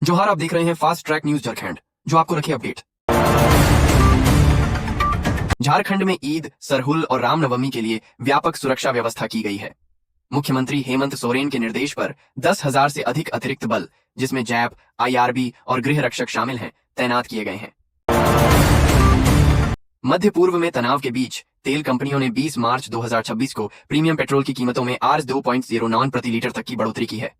जोहार, आप देख रहे हैं फास्ट ट्रैक न्यूज झारखंड, जो आपको रखे अपडेट। झारखंड में ईद, सरहुल और रामनवमी के लिए व्यापक सुरक्षा व्यवस्था की गई है। मुख्यमंत्री हेमंत सोरेन के निर्देश पर 10,000 से अधिक अतिरिक्त बल, जिसमें जैप, आईआरबी और गृह रक्षक शामिल हैं, तैनात किए गए हैं। मध्य पूर्व में तनाव के बीच तेल कंपनियों ने 20 मार्च 2026 को प्रीमियम पेट्रोल की कीमतों में आज 2.09 प्रति लीटर तक की बढ़ोतरी की है।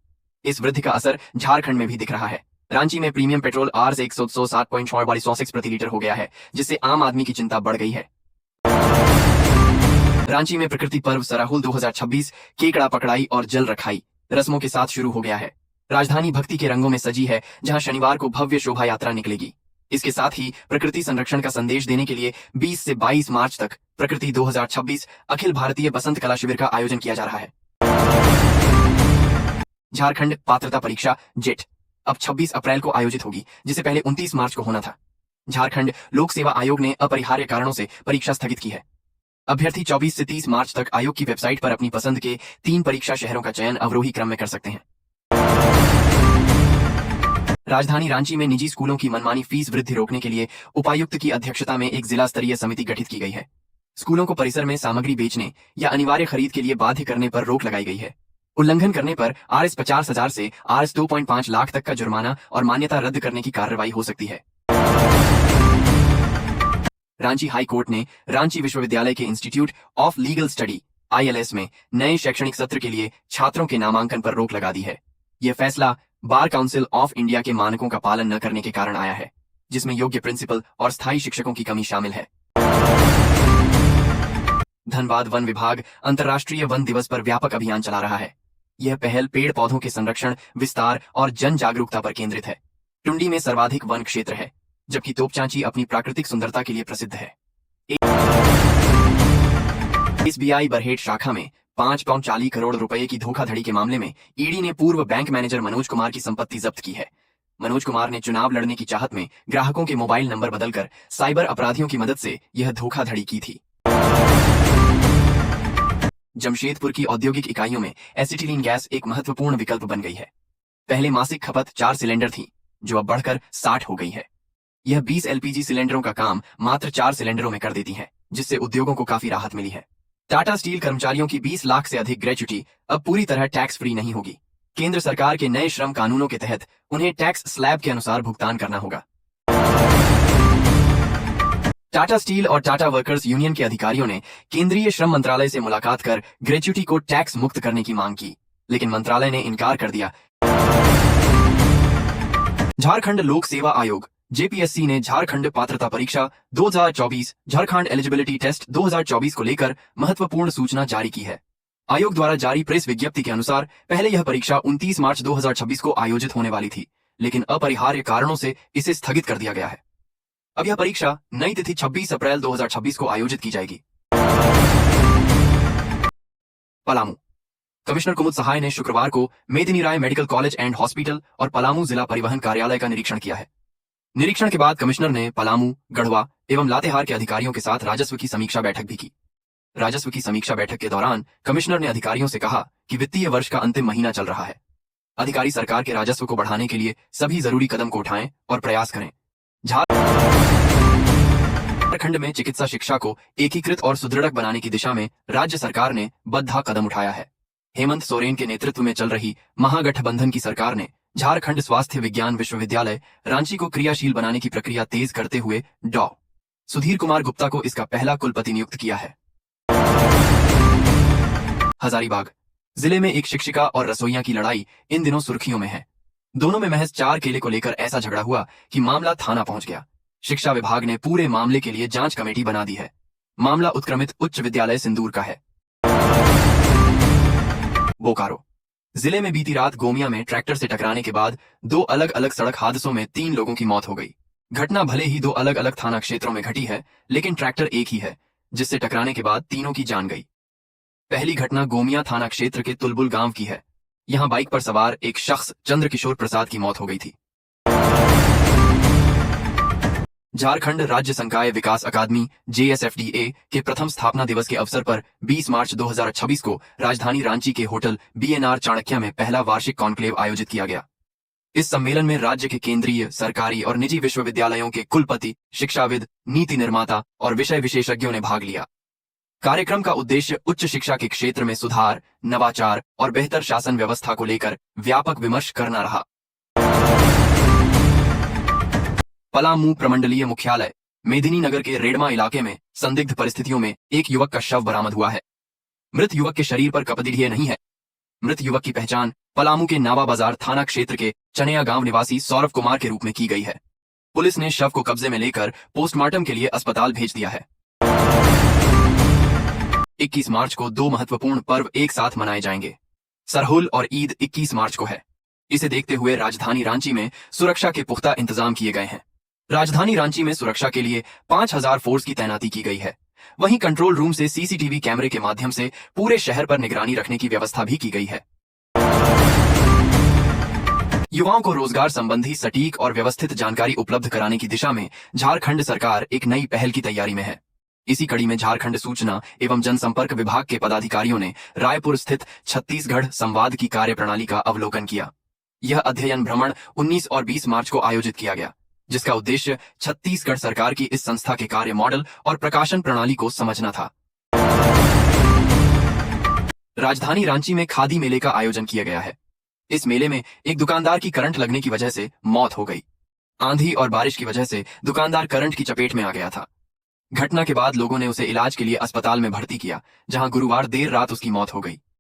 इस वृद्धि का असर झारखंड में भी दिख रहा है। रांची में प्रीमियम पेट्रोल आज 107.46 प्रति लीटर हो गया है, जिससे आम आदमी की चिंता बढ़ गई है। रांची में प्रकृति पर्व सरहुल 2026 केकड़ा पकड़ाई और जल रखाई रस्मों के साथ शुरू हो गया है। राजधानी भक्ति के रंगों में सजी है, जहां शनिवार को भव्य शोभा यात्रा निकलेगी। इसके साथ ही प्रकृति संरक्षण का संदेश देने के लिए 20 से 22 मार्च तक प्रकृति 2026 अखिल भारतीय बसंत कला शिविर का आयोजन किया जा रहा है। झारखंड पात्रता परीक्षा जेट अब 26 अप्रैल को आयोजित होगी, जिसे पहले 29 मार्च को होना था। झारखंड लोक सेवा आयोग ने अपरिहार्य कारणों से परीक्षा स्थगित की है। अभ्यर्थी 24 से 30 मार्च तक आयोग की वेबसाइट पर अपनी पसंद के 3 परीक्षा शहरों का चयन अवरोही क्रम में कर सकते हैं। राजधानी रांची में निजी स्कूलों की मनमानी फीस वृद्धि रोकने के लिए उपायुक्त की अध्यक्षता में एक जिला स्तरीय समिति गठित की गई है। स्कूलों को परिसर में सामग्री बेचने या अनिवार्य खरीद के लिए बाध्य करने पर रोक लगाई गई है। उल्लंघन करने पर RS 50,000 से RS 2.5 लाख तक का जुर्माना और मान्यता रद्द करने की कार्रवाई हो सकती है। रांची हाई कोर्ट ने रांची विश्वविद्यालय के institute of legal study ILS में नए शैक्षणिक सत्र के लिए छात्रों के नामांकन पर रोक लगा दी है। यह फैसला बार काउंसिल ऑफ इंडिया के मानकों का पालन न करने के कारण आया है, जिसमें योग्य प्रिंसिपल और स्थायी शिक्षकों की कमी शामिल है। धनबाद वन विभाग अंतर्राष्ट्रीय वन दिवस पर व्यापक अभियान चला रहा है। यह पहल पेड़ पौधों के संरक्षण, विस्तार और जन जागरूकता पर केंद्रित है। टुंडी में सर्वाधिक वन क्षेत्र है, जबकि तोपचांची अपनी प्राकृतिक सुंदरता के लिए प्रसिद्ध है। SBI बरहेट शाखा में 5.40 करोड़ रुपए की धोखाधड़ी के मामले में ईडी ने पूर्व बैंक मैनेजर मनोज कुमार की संपत्ति जब्त की है। मनोज कुमार ने चुनाव लड़ने की चाहत में ग्राहकों के मोबाइल नंबर बदलकर साइबर अपराधियों की मदद से यह धोखाधड़ी की थी। जमशेदपुर की औद्योगिक इकाइयों में एसिटिलीन गैस एक महत्वपूर्ण विकल्प बन गई है। पहले मासिक खपत 4 सिलेंडर थी, जो अब बढ़कर 60 हो गई है। यह 20 LPG सिलेंडरों का काम मात्र 4 सिलेंडरों में कर देती है, जिससे उद्योगों को काफी राहत मिली है। टाटा स्टील कर्मचारियों की 20 लाख से अधिक ग्रेच्युटी अब पूरी तरह टैक्स फ्री नहीं होगी। केंद्र सरकार के नए श्रम कानूनों के तहत उन्हें टैक्स स्लैब के अनुसार भुगतान करना होगा। टाटा स्टील और टाटा वर्कर्स यूनियन के अधिकारियों ने केंद्रीय श्रम मंत्रालय से मुलाकात कर ग्रेच्युटी को टैक्स मुक्त करने की मांग की, लेकिन मंत्रालय ने इनकार कर दिया। झारखंड लोक सेवा आयोग JPSC ने झारखंड पात्रता परीक्षा 2024 झारखंड एलिजिबिलिटी टेस्ट 2024 को लेकर महत्वपूर्ण सूचना जारी की है। आयोग द्वारा जारी प्रेस विज्ञप्ति के अनुसार पहले यह परीक्षा 29 मार्च 2026 को आयोजित होने वाली थी, लेकिन अपरिहार्य कारणों से इसे स्थगित कर दिया गया है। अब यह परीक्षा नई तिथि 26 अप्रैल 2026 को आयोजित की जाएगी। पलामू कमिश्नर कुमुद सहाय ने शुक्रवार को मेदिनी राय मेडिकल कॉलेज एंड हॉस्पिटल और पलामू जिला परिवहन कार्यालय का निरीक्षण किया है। निरीक्षण के बाद कमिश्नर ने पलामू, गढ़वा एवं लातेहार के अधिकारियों के साथ राजस्व की समीक्षा बैठक भी की। राजस्व की समीक्षा बैठक के दौरान कमिश्नर ने अधिकारियों से कहा कि वित्तीय वर्ष का अंतिम महीना चल रहा है। अधिकारी सरकार के राजस्व को बढ़ाने के लिए सभी जरूरी कदम को उठाएं और प्रयास करें। झारखंड में चिकित्सा शिक्षा को एकीकृत और सुदृढ़ बनाने की दिशा में राज्य सरकार ने बद्धा कदम उठाया है। हेमंत सोरेन के नेतृत्व में चल रही महागठबंधन की सरकार ने झारखंड स्वास्थ्य विज्ञान विश्वविद्यालय रांची को क्रियाशील बनाने की प्रक्रिया तेज करते हुए डॉ. सुधीर कुमार गुप्ता को इसका पहला कुलपति नियुक्त किया है। हजारीबाग जिले में एक शिक्षिका और रसोइया की लड़ाई इन दिनों सुर्खियों में है। दोनों में महज 4 केले को लेकर ऐसा झगड़ा हुआ कि मामला थाना पहुंच गया। शिक्षा विभाग ने पूरे मामले के लिए जांच कमेटी बना दी है। मामला उत्क्रमित उच्च विद्यालय सिंदूर का है। बोकारो जिले में बीती रात गोमिया में ट्रैक्टर से टकराने के बाद 2 अलग अलग सड़क हादसों में 3 लोगों की मौत हो गई। घटना भले ही 2 अलग अलग थाना क्षेत्रों में घटी है, लेकिन ट्रैक्टर एक ही है, जिससे टकराने के बाद तीनों की जान गई। पहली घटना गोमिया थाना क्षेत्र के तुलबुल गांव की है। यहां बाइक पर सवार एक शख्स चंद्रकिशोर प्रसाद की मौत हो गई थी। झारखंड राज्य संकाय विकास अकादमी JSFDA के प्रथम स्थापना दिवस के अवसर पर 20 मार्च 2026 को राजधानी रांची के होटल BNR चाणक्य में पहला वार्षिक कॉन्क्लेव आयोजित किया गया। इस सम्मेलन में राज्य के केंद्रीय, सरकारी और निजी विश्वविद्यालयों के कुलपति, शिक्षाविद, नीति निर्माता और विषय विशेषज्ञों ने भाग लिया। कार्यक्रम का उद्देश्य उच्च शिक्षा के क्षेत्र में सुधार, नवाचार और बेहतर शासन व्यवस्था को लेकर व्यापक विमर्श करना रहा। पलामू प्रमंडलीय मुख्यालय मेदिनीनगर के रेडमा इलाके में संदिग्ध परिस्थितियों में एक युवक का शव बरामद हुआ है। मृत युवक के शरीर पर कपड़िल्हे नहीं है। मृत युवक की पहचान पलामू के नावा बाजार थाना क्षेत्र के चनेया गांव निवासी सौरभ कुमार के रूप में की गई है। पुलिस ने शव को कब्जे में लेकर पोस्टमार्टम के लिए अस्पताल भेज दिया है। 21 मार्च को दो महत्वपूर्ण पर्व एक साथ मनाए जाएंगे। सरहुल और ईद 21 मार्च को है। इसे देखते हुए राजधानी रांची में सुरक्षा के पुख्ता इंतजाम किए गए हैं। राजधानी रांची में सुरक्षा के लिए 5000 फोर्स की तैनाती की गई है। वहीं कंट्रोल रूम से सीसीटीवी कैमरे के माध्यम से पूरे शहर पर निगरानी रखने की व्यवस्था भी की गई है। युवाओं को रोजगार संबंधी सटीक और व्यवस्थित जानकारी उपलब्ध कराने की दिशा में झारखंड सरकार एक नई पहल की तैयारी में है। इसी कड़ी में झारखंड सूचना एवं जनसंपर्क विभाग के पदाधिकारियों ने रायपुर स्थित छत्तीसगढ़ संवाद की कार्यप्रणाली का अवलोकन किया। यह अध्ययन भ्रमण 19 और 20 मार्च को आयोजित किया गया, जिसका उद्देश्य छत्तीसगढ़ सरकार की इस संस्था के कार्य मॉडल और प्रकाशन प्रणाली को समझना था। राजधानी रांची में खादी मेले का आयोजन किया गया है। इस मेले में एक दुकानदार की करंट लगने की वजह से मौत हो गई। आंधी और बारिश की वजह से दुकानदार करंट की चपेट में आ गया था। घटना के बाद लोगों ने उसे इलाज के लिए अस्पताल में भर्ती किया, जहां गुरुवार देर रात उसकी मौत हो गई।